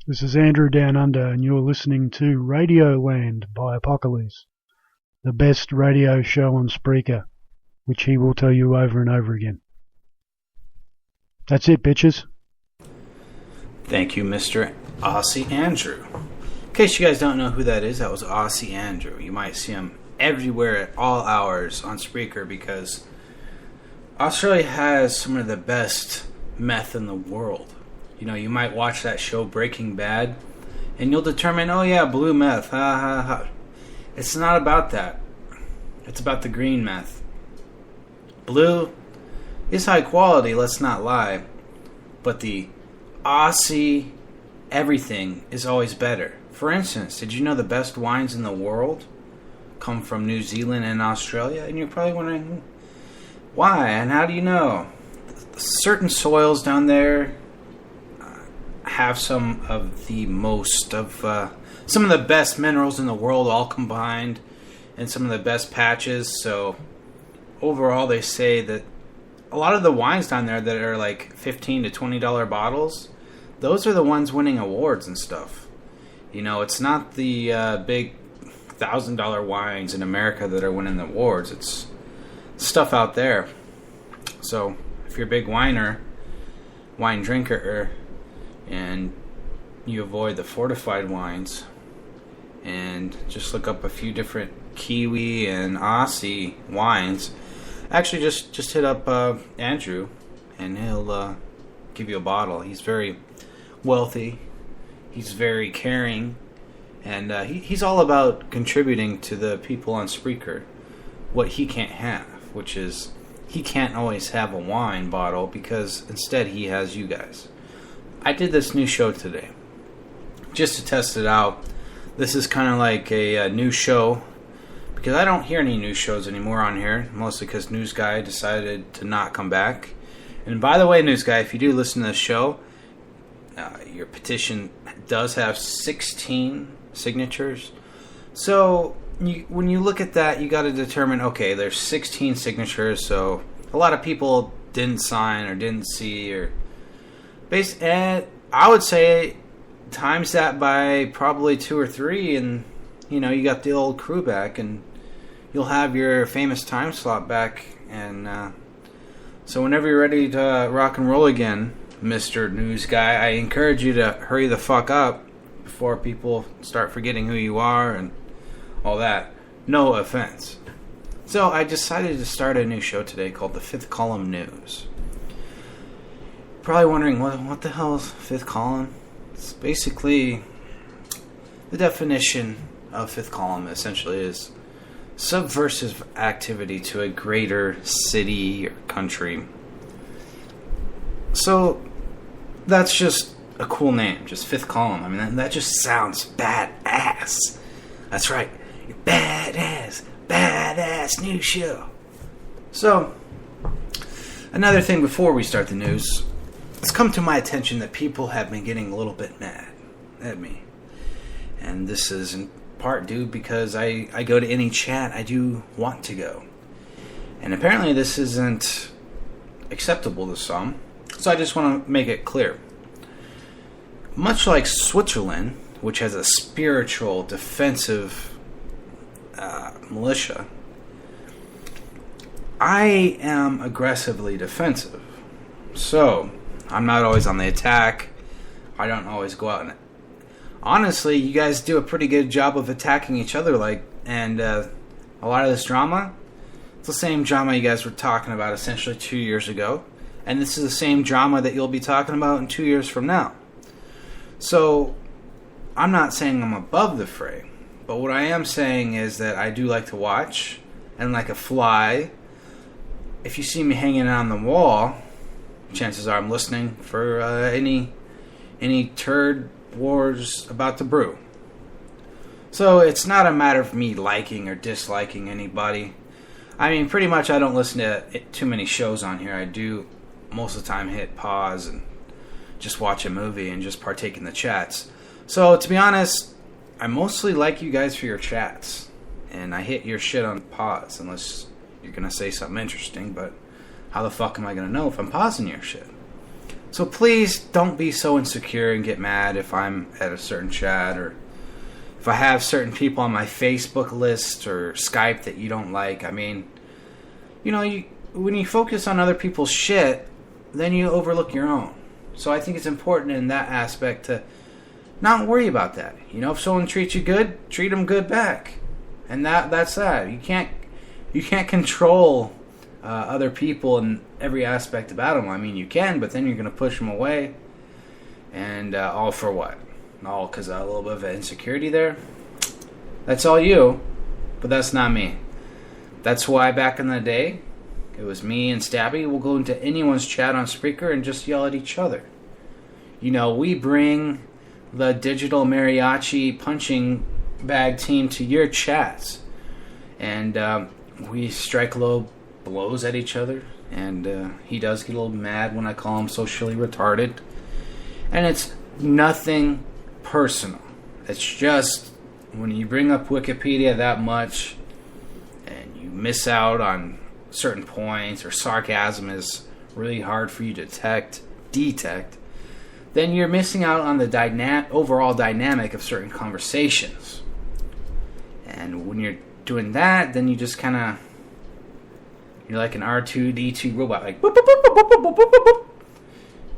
This is Andrew Down Under, and you're listening to Radioland by Apocalypse, the best radio show on Spreaker, which he will tell you over and over again. That's it, bitches. Thank you, Mr. Aussie Andrew. In case you guys don't know who that is, that was Aussie Andrew. You might see him everywhere at all hours on Spreaker because Australia has some of the best meth in the world. You know, you might watch that show Breaking Bad and you'll determine, oh yeah, blue meth, ha ha ha. It's not about that. It's about the green meth. Blue is high quality, let's not lie. But the Aussie everything is always better. For instance, did you know the best wines in the world come from New Zealand and Australia? And you're probably wondering, why? And how do you know? Certain soils down there have some of the best minerals in the world all combined, and some of the best patches. So overall, they say that a lot of the wines down there that are like $15 to $20 bottles, those are the ones winning awards and stuff. You know, it's not the big $1,000 wines in America that are winning the awards. It's stuff out there. So if you're a big wine drinker, and you avoid the fortified wines and just look up a few different Kiwi and Aussie wines, actually just hit up Andrew and he'll give you a bottle. He's very wealthy, he's very caring, and he's all about contributing to the people on Spreaker what he can't have, which is he can't always have a wine bottle because instead he has you guys. I did this new show today just to test it out. This is kind of like a new show because I don't hear any new shows anymore on here, mostly because News Guy decided to not come back. And by the way, News Guy, if you do listen to this show, your petition does have 16 signatures. So when you look at that, you got to determine, okay, there's 16 signatures, so a lot of people didn't sign or didn't see, or and I would say times that by probably 2 or 3, and you know, you got the old crew back, and you'll have your famous time slot back. And so whenever you're ready to rock and roll again, Mr. News Guy, I encourage you to hurry the fuck up before people start forgetting who you are and all that. No offense. So I decided to start a new show today called the Fifth Column News. Probably wondering, what the hell is Fifth Column? It's basically the definition of Fifth Column essentially is subversive activity to a greater city or country. So that's just a cool name, just Fifth Column. I mean, that just sounds badass. That's right, badass new show. So another thing before we start the news. It's come to my attention that people have been getting a little bit mad at me. And this is in part due because I go to any chat I do want to go. And apparently this isn't acceptable to some. So I just want to make it clear. Much like Switzerland, which has a spiritual defensive militia, I am aggressively defensive. So I'm not always on the attack. I don't always go out and... Honestly, you guys do a pretty good job of attacking each other, and a lot of this drama, it's the same drama you guys were talking about essentially 2 years ago, and this is the same drama that you'll be talking about in 2 years from now. So, I'm not saying I'm above the fray, but what I am saying is that I do like to watch, and like a fly, if you see me hanging on the wall, chances are I'm listening for any turd wars about to brew. So it's not a matter of me liking or disliking anybody. I mean, pretty much I don't listen to too many shows on here. I do most of the time hit pause and just watch a movie and just partake in the chats. So to be honest, I mostly like you guys for your chats. And I hit your shit on pause unless you're going to say something interesting, but how the fuck am I going to know if I'm pausing your shit? So please don't be so insecure and get mad if I'm at a certain chat, or if I have certain people on my Facebook list or Skype that you don't like. I mean, when you focus on other people's shit, then you overlook your own. So I think it's important in that aspect to not worry about that. If someone treats you good, treat them good back, and that's that. You can't control other people in every aspect about them. I mean, you can, but then you're going to push them away, and all for what? All because of a little bit of insecurity there. That's all you, but that's not me. That's why back in the day, it was me and Stabby. We'll go into anyone's chat on Spreaker and just yell at each other. We bring the digital mariachi punching bag team to your chats. And we strike low blows at each other. And he does get a little mad when I call him socially retarded. And it's nothing personal. It's just when you bring up Wikipedia that much and you miss out on certain points, or sarcasm is really hard for you to detect, then you're missing out on the overall dynamic of certain conversations. And when you're doing that, then you just kind of, you're like an R2-D2 robot, like boop, boop, boop, boop, boop, boop, boop, boop, boop.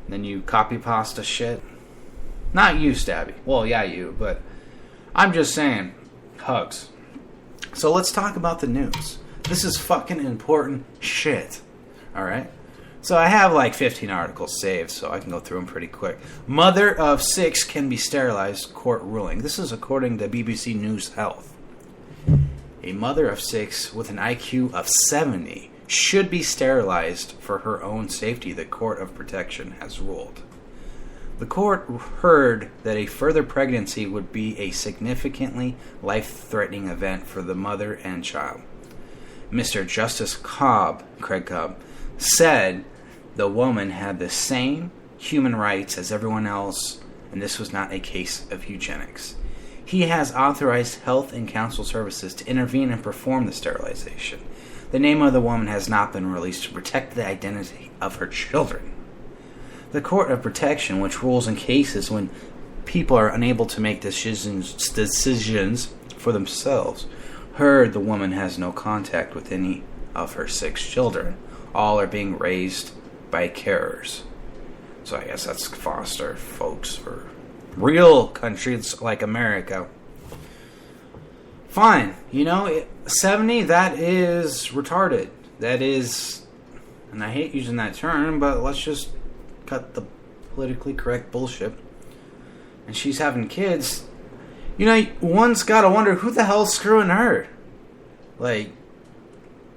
Then you copy pasta shit. Not you, Stabby. Well, yeah, you, but I'm just saying, hugs. So let's talk about the news. This is fucking important shit. Alright? So I have like 15 articles saved, so I can go through them pretty quick. Mother of 6 can be sterilized, court ruling. This is according to BBC News Health. A mother of 6 with an IQ of 70 should be sterilized for her own safety, the Court of Protection has ruled. The court heard that a further pregnancy would be a significantly life-threatening event for the mother and child. Mr. Justice Craig Cobb, said the woman had the same human rights as everyone else, and this was not a case of eugenics. He has authorized Health and Counsel Services to intervene and perform the sterilization. The name of the woman has not been released to protect the identity of her children. The Court of Protection, which rules in cases when people are unable to make decisions for themselves, heard the woman has no contact with any of her 6 children. All are being raised by carers. So I guess that's foster folks for real countries like America. Fine. 70, that is retarded. That is, and I hate using that term, but let's just cut the politically correct bullshit. And she's having kids. One's gotta wonder who the hell's screwing her. Like,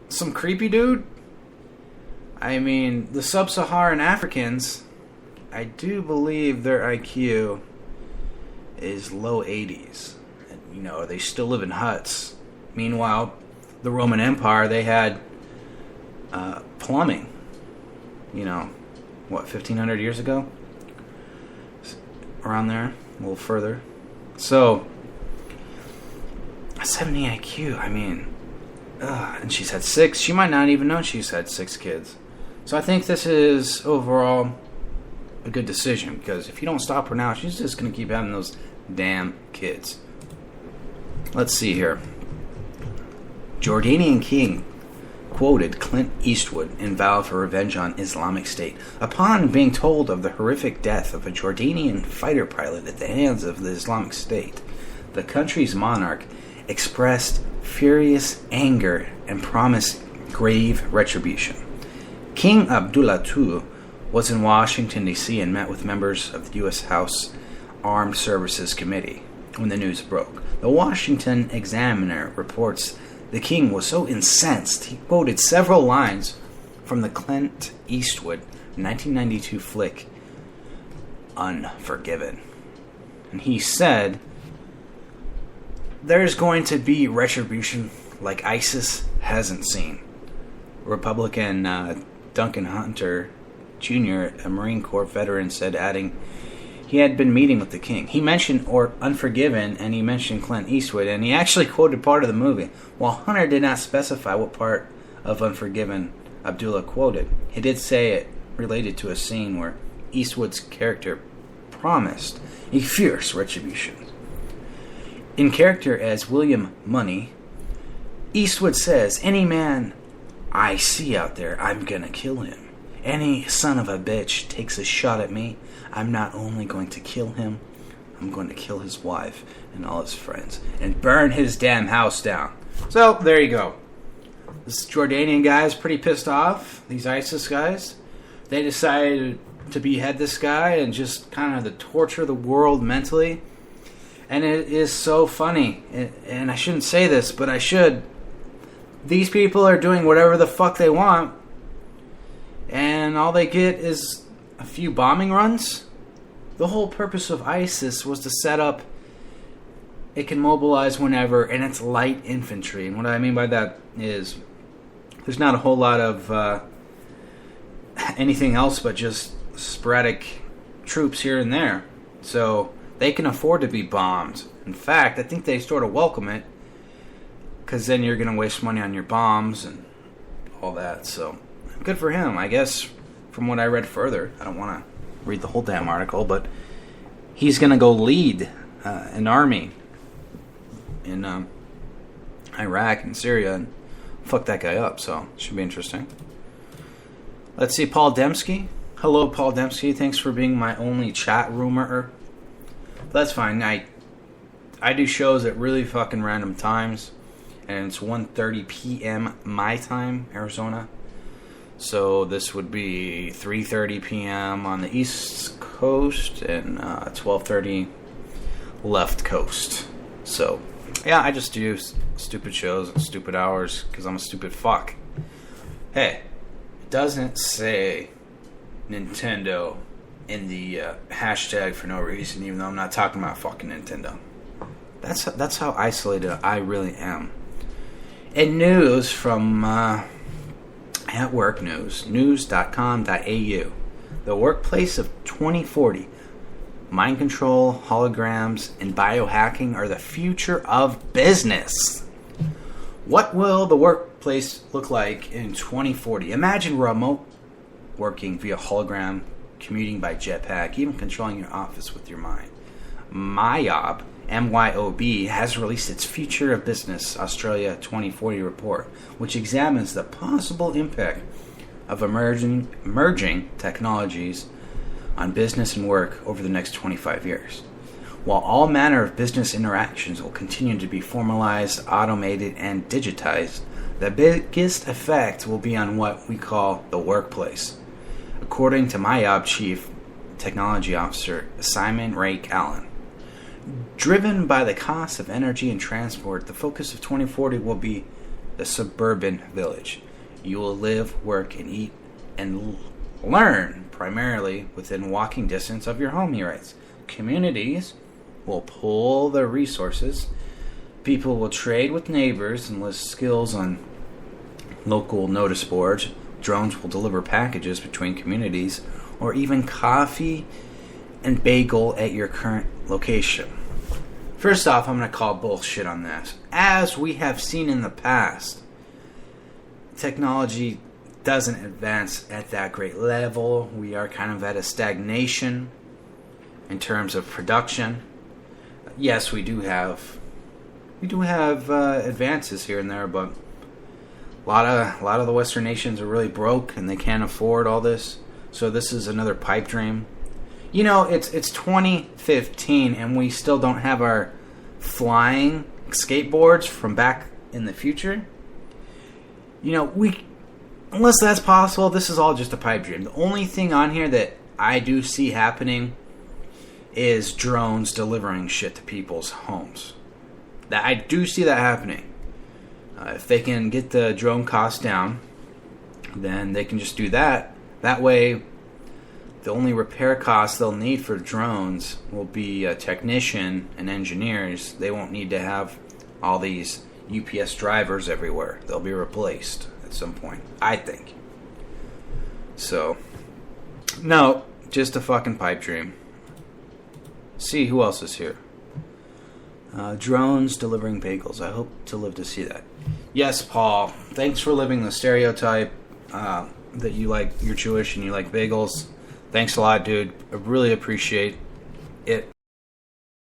some creepy dude? I mean, the sub-Saharan Africans, I do believe their IQ is low 80s. And, they still live in huts. Meanwhile, the Roman Empire, they had plumbing. 1,500 years ago? Around there, a little further. So, 70 IQ, I mean, and she's had 6. She might not even know she's had 6 kids. So I think this is overall a good decision, because if you don't stop her now, she's just going to keep having those damn kids. Let's see here. Jordanian king quoted Clint Eastwood in vow for revenge on Islamic State. Upon being told of the horrific death of a Jordanian fighter pilot at the hands of the Islamic State, the country's monarch expressed furious anger and promised grave retribution. King Abdullah II was in Washington, D.C. and met with members of the U.S. House Armed Services Committee when the news broke. The Washington Examiner reports the king was so incensed he quoted several lines from the Clint Eastwood 1992 flick Unforgiven. And he said, "There's going to be retribution like ISIS hasn't seen." Republican Duncan Hunter Jr., a Marine Corps veteran, said, adding he had been meeting with the king. He mentioned Unforgiven, and he mentioned Clint Eastwood, and he actually quoted part of the movie. While Hunter did not specify what part of Unforgiven Abdullah quoted, he did say it related to a scene where Eastwood's character promised a fierce retribution. In character as William Money, Eastwood says, "Any man I see out there, I'm gonna kill him. Any son of a bitch takes a shot at me, I'm not only going to kill him, I'm going to kill his wife and all his friends and burn his damn house down." So, there you go. This Jordanian guy is pretty pissed off. These ISIS guys. They decided to behead this guy and just kind of to torture the world mentally. And it is so funny. And I shouldn't say this, but I should. These people are doing whatever the fuck they want. And all they get is a few bombing runs. The whole purpose of ISIS was to set up, it can mobilize whenever, and it's light infantry. And what I mean by that is there's not a whole lot of anything else but just sporadic troops here and there. So they can afford to be bombed. In fact, I think they sort of welcome it, because then you're going to waste money on your bombs and all that. So good for him, I guess. From what I read further, I don't want to read the whole damn article, but he's going to go lead an army in Iraq and Syria and fuck that guy up. So it should be interesting. Let's see, Paul Dembski. Hello, Paul Dembski. Thanks for being my only chat roomer. That's fine. I do shows at really fucking random times, and it's 1:30 p.m. my time, Arizona. So this would be 3:30 p.m. on the East Coast and 12:30 left coast. So yeah, I just do stupid shows at stupid hours because I'm a stupid fuck. Hey, it doesn't say Nintendo in the hashtag for no reason, even though I'm not talking about fucking Nintendo. That's how isolated I really am. And news from at work news, news.com.au. The workplace of 2040. Mind control, holograms, and biohacking are the future of business. What will the workplace look like in 2040? Imagine remote working via hologram, commuting by jetpack, even controlling your office with your mind. MYOB, MYOB, has released its Future of Business Australia 2040 report, which examines the possible impact of emerging technologies on business and work over the next 25 years. While all manner of business interactions will continue to be formalized, automated, and digitized, the biggest effect will be on what we call the workplace. According to MYOB Chief Technology Officer Simon Rake Allen, driven by the cost of energy and transport, the focus of 2040 will be the suburban village. You will live, work, and eat and learn primarily within walking distance of your home, he writes. Communities will pool their resources. People will trade with neighbors and list skills on local notice boards. Drones will deliver packages between communities, or even coffee and bagel at your current location. First off, I'm going to call bullshit on this. As we have seen in the past, technology doesn't advance at that great level. We are kind of at a stagnation in terms of production. Yes, we do have advances here and there, but a lot of the Western nations are really broke and they can't afford all this. So this is another pipe dream. You know, it's 2015 and we still don't have our flying skateboards from back in the future. You know, unless that's possible, this is all just a pipe dream. The only thing on here that I do see happening is drones delivering shit to people's homes. That I do see that happening. If they can get the drone cost down, then they can just do that. That way, the only repair costs they'll need for drones will be a technician and engineers. They won't need to have all these UPS drivers everywhere. They'll be replaced at some point, I think. So, no, just a fucking pipe dream. See who else is here. Drones delivering bagels. I hope to live to see that. Yes, Paul. Thanks for living the stereotype that you you're Jewish and you like bagels. Thanks a lot, dude. I really appreciate it.